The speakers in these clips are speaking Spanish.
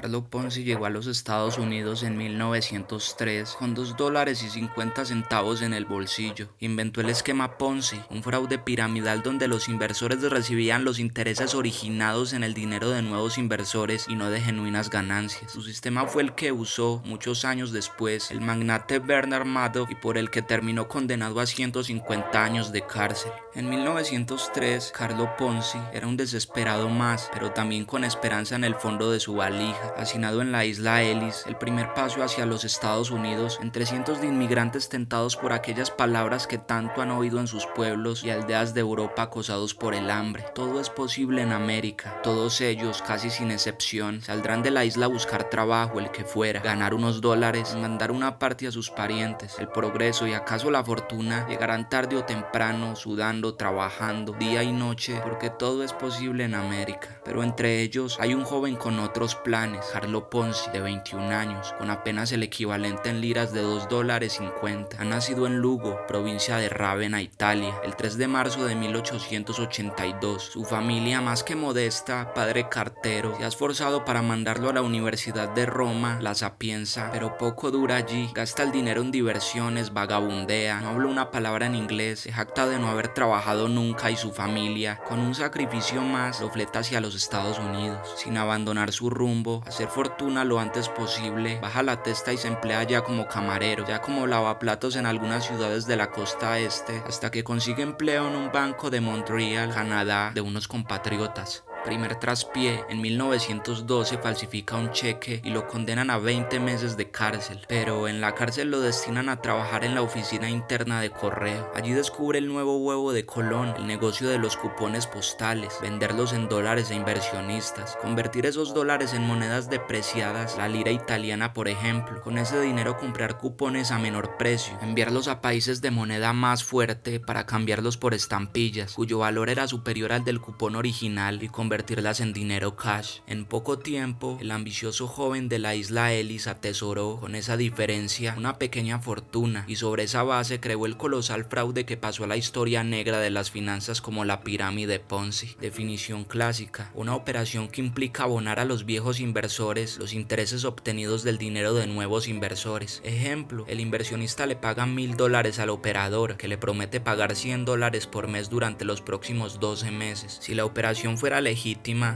Carlo Ponzi llegó a los Estados Unidos en 1903 con $2.50 en el bolsillo. Inventó el esquema Ponzi, un fraude piramidal donde los inversores recibían los intereses originados en el dinero de nuevos inversores y no de genuinas ganancias. Su sistema fue el que usó muchos años después el magnate Bernard Madoff y por el que terminó condenado a 150 años de cárcel. En 1903, Carlo Ponzi era un desesperado más, pero también con esperanza en el fondo de su valija. Hacinado en la isla Ellis, el primer paso hacia los Estados Unidos, entre cientos de inmigrantes tentados por aquellas palabras que tanto han oído en sus pueblos y aldeas de Europa acosados por el hambre. Todo es posible en América. Todos ellos, casi sin excepción, saldrán de la isla a buscar trabajo, el que fuera, ganar unos dólares, mandar una parte a sus parientes. El progreso y acaso la fortuna llegarán tarde o temprano, sudando, trabajando, día y noche, porque todo es posible en América. Pero entre ellos hay un joven con otros planes, Carlo Ponzi, de 21 años, con apenas el equivalente en liras de $2.50. Ha nacido en Lugo, provincia de Rávena, Italia, el 3 de marzo de 1882. Su familia, más que modesta, padre cartero, se ha esforzado para mandarlo a la Universidad de Roma, La Sapienza, pero poco dura allí. Gasta el dinero en diversiones, vagabundea, no habla una palabra en inglés, se jacta de no haber trabajado nunca y su familia, con un sacrificio más, lo fleta hacia los Estados Unidos. Sin abandonar su rumbo, hacer fortuna lo antes posible, baja la testa y se emplea ya como camarero, ya como lavaplatos en algunas ciudades de la costa este, hasta que consigue empleo en un banco de Montreal, Canadá, de unos compatriotas. Primer traspié, en 1912 falsifica un cheque y lo condenan a 20 meses de cárcel, pero en la cárcel lo destinan a trabajar en la oficina interna de correo. Allí descubre el nuevo huevo de Colón, el negocio de los cupones postales, venderlos en dólares a inversionistas, convertir esos dólares en monedas depreciadas, la lira italiana por ejemplo, con ese dinero comprar cupones a menor precio, enviarlos a países de moneda más fuerte para cambiarlos por estampillas, cuyo valor era superior al del cupón original y convertirlas en dinero cash. En poco tiempo, el ambicioso joven de la isla Ellis atesoró, con esa diferencia, una pequeña fortuna y sobre esa base creó el colosal fraude que pasó a la historia negra de las finanzas como la pirámide Ponzi. Definición clásica: una operación que implica abonar a los viejos inversores los intereses obtenidos del dinero de nuevos inversores. Ejemplo: el inversionista le paga $1,000 al operador, que le promete pagar $100 por mes durante los próximos 12 meses. Si la operación fuera legítima,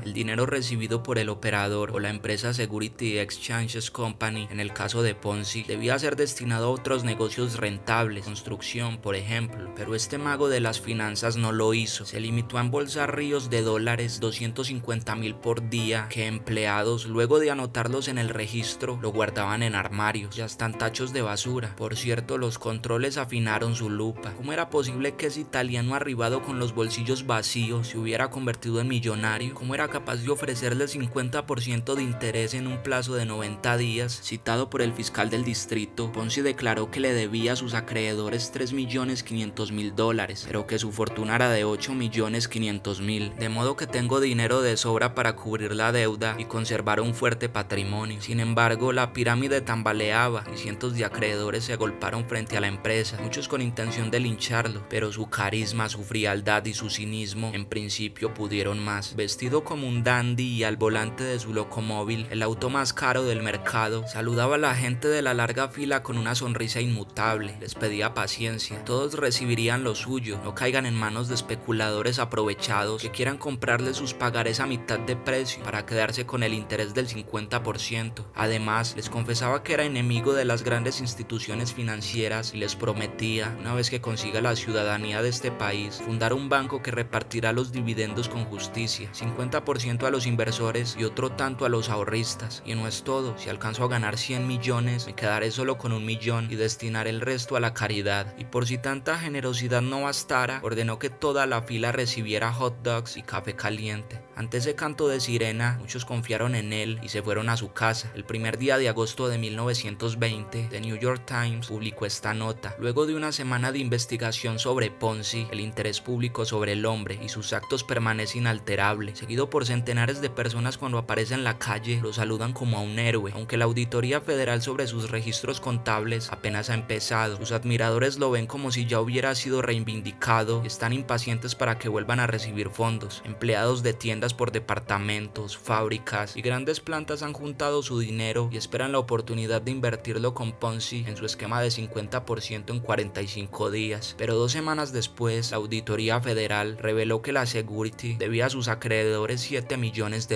el dinero recibido por el operador o la empresa Security Exchanges Company, en el caso de Ponzi, debía ser destinado a otros negocios rentables, construcción por ejemplo, pero este mago de las finanzas no lo hizo. Se limitó a embolsar ríos de dólares, 250,000 por día, que empleados, luego de anotarlos en el registro, lo guardaban en armarios y hasta en tachos de basura. Por cierto, los controles afinaron su lupa. ¿Cómo era posible que ese italiano arribado con los bolsillos vacíos se hubiera convertido en millonario? ¿Cómo era capaz de ofrecerle el 50% de interés en un plazo de 90 días? Citado por el fiscal del distrito, Ponzi declaró que le debía a sus acreedores $3,500,000, pero que su fortuna era de $8,500,000, de modo que tengo dinero de sobra para cubrir la deuda y conservar un fuerte patrimonio. Sin embargo, la pirámide tambaleaba y cientos de acreedores se agolparon frente a la empresa, muchos con intención de lincharlo, pero su carisma, su frialdad y su cinismo en principio pudieron más. Vestido como un dandy y al volante de su locomóvil, el auto más caro del mercado, saludaba a la gente de la larga fila con una sonrisa inmutable, les pedía paciencia, todos recibirían lo suyo, no caigan en manos de especuladores aprovechados que quieran comprarle sus pagarés a mitad de precio para quedarse con el interés del 50%. Además, les confesaba que era enemigo de las grandes instituciones financieras y les prometía, una vez que consiga la ciudadanía de este país, fundar un banco que repartirá los dividendos con justicia, 50% a los inversores y otro tanto a los ahorristas. Y no es todo: si alcanzo a ganar 100 millones, me quedaré solo con 1,000,000 y destinaré el resto a la caridad. Y por si tanta generosidad no bastara, ordenó que toda la fila recibiera hot dogs y café caliente. Ante ese canto de sirena, muchos confiaron en él y se fueron a su casa. El primer día de agosto de 1920, The New York Times publicó esta nota: luego de una semana de investigación sobre Ponzi, el interés público sobre el hombre y sus actos permanece inalterable. Seguido por centenares de personas, cuando aparece en la calle, lo saludan como a un héroe. Aunque la Auditoría Federal sobre sus registros contables apenas ha empezado, sus admiradores lo ven como si ya hubiera sido reivindicado y están impacientes para que vuelvan a recibir fondos. Empleados de tiendas viviendas por departamentos, fábricas y grandes plantas han juntado su dinero y esperan la oportunidad de invertirlo con Ponzi en su esquema de 50% en 45 días. Pero 2 semanas después, la Auditoría Federal reveló que la Security debía a sus acreedores $7 millones.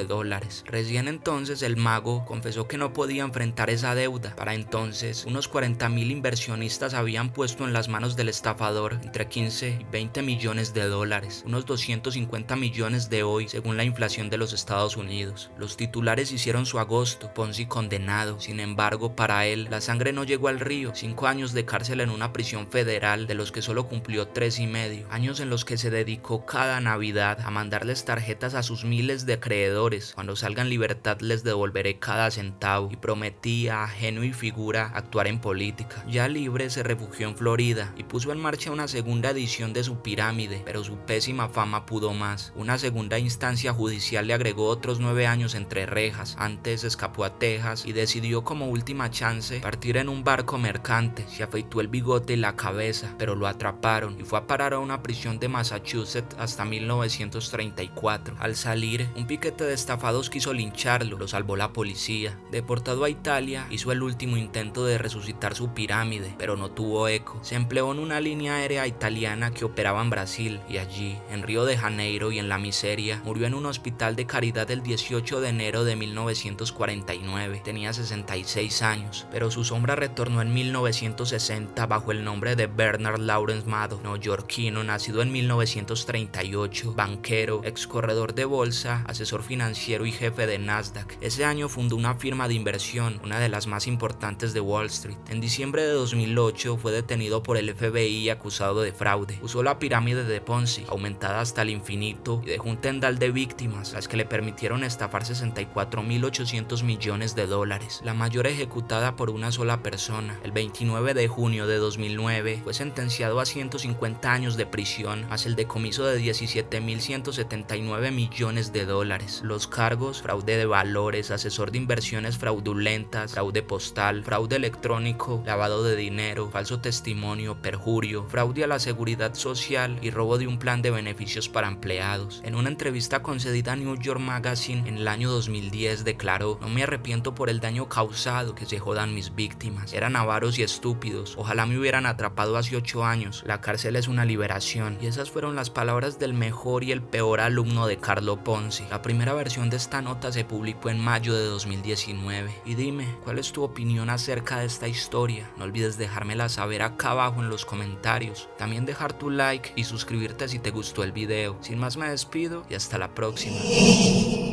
Recién entonces el mago confesó que no podía enfrentar esa deuda. Para entonces, unos 40.000 inversionistas habían puesto en las manos del estafador entre 15 y 20 millones de dólares, unos 250 millones de hoy según la inflación de los Estados Unidos. Los titulares hicieron su agosto, Ponzi condenado. Sin embargo, para él, la sangre no llegó al río. 5 años de cárcel en una prisión federal, de los que solo cumplió 3 y medio. Años en los que se dedicó cada Navidad a mandarles tarjetas a sus miles de acreedores. Cuando salga en libertad les devolveré cada centavo, y prometía, ajeno y figura, actuar en política. Ya libre, se refugió en Florida y puso en marcha una segunda edición de su pirámide, pero su pésima fama pudo más. Una segunda instancia judicial le agregó otros 9 años entre rejas. Antes escapó a Texas y decidió como última chance partir en un barco mercante. Se afeitó el bigote y la cabeza, pero lo atraparon y fue a parar a una prisión de Massachusetts hasta 1934. Al salir, un piquete de estafados quiso lincharlo, lo salvó la policía. Deportado a Italia, hizo el último intento de resucitar su pirámide, pero no tuvo eco. Se empleó en una línea aérea italiana que operaba en Brasil, y allí, en Río de Janeiro y en la miseria, murió en un hospital de caridad el 18 de enero de 1949. Tenía 66 años, pero su sombra retornó en 1960 bajo el nombre de Bernard Lawrence Madoff, neoyorquino, nacido en 1938, banquero, ex corredor de bolsa, asesor financiero y jefe de Nasdaq. Ese año fundó una firma de inversión, una de las más importantes de Wall Street. En diciembre de 2008 fue detenido por el FBI acusado de fraude. Usó la pirámide de Ponzi, aumentada hasta el infinito, y dejó un tendal de víctimas, las que le permitieron estafar 64.800 millones de dólares, la mayor ejecutada por una sola persona. El 29 de junio de 2009 fue sentenciado a 150 años de prisión, más el decomiso de 17.179 millones de dólares. Los cargos: fraude de valores, asesor de inversiones fraudulentas, fraude postal, fraude electrónico, lavado de dinero, falso testimonio, perjurio, fraude a la seguridad social y robo de un plan de beneficios para empleados. En una entrevista concedida a New York Magazine en el año 2010 declaró: "No me arrepiento por el daño causado, que se jodan mis víctimas. Eran avaros y estúpidos. Ojalá me hubieran atrapado hace 8 años. La cárcel es una liberación". Y esas fueron las palabras del mejor y el peor alumno de Carlo Ponzi. La primera versión de esta nota se publicó en mayo de 2019. Y dime, ¿cuál es tu opinión acerca de esta historia? No olvides dejármela saber acá abajo en los comentarios. También dejar tu like y suscribirte si te gustó el video. Sin más, me despido y hasta la próxima.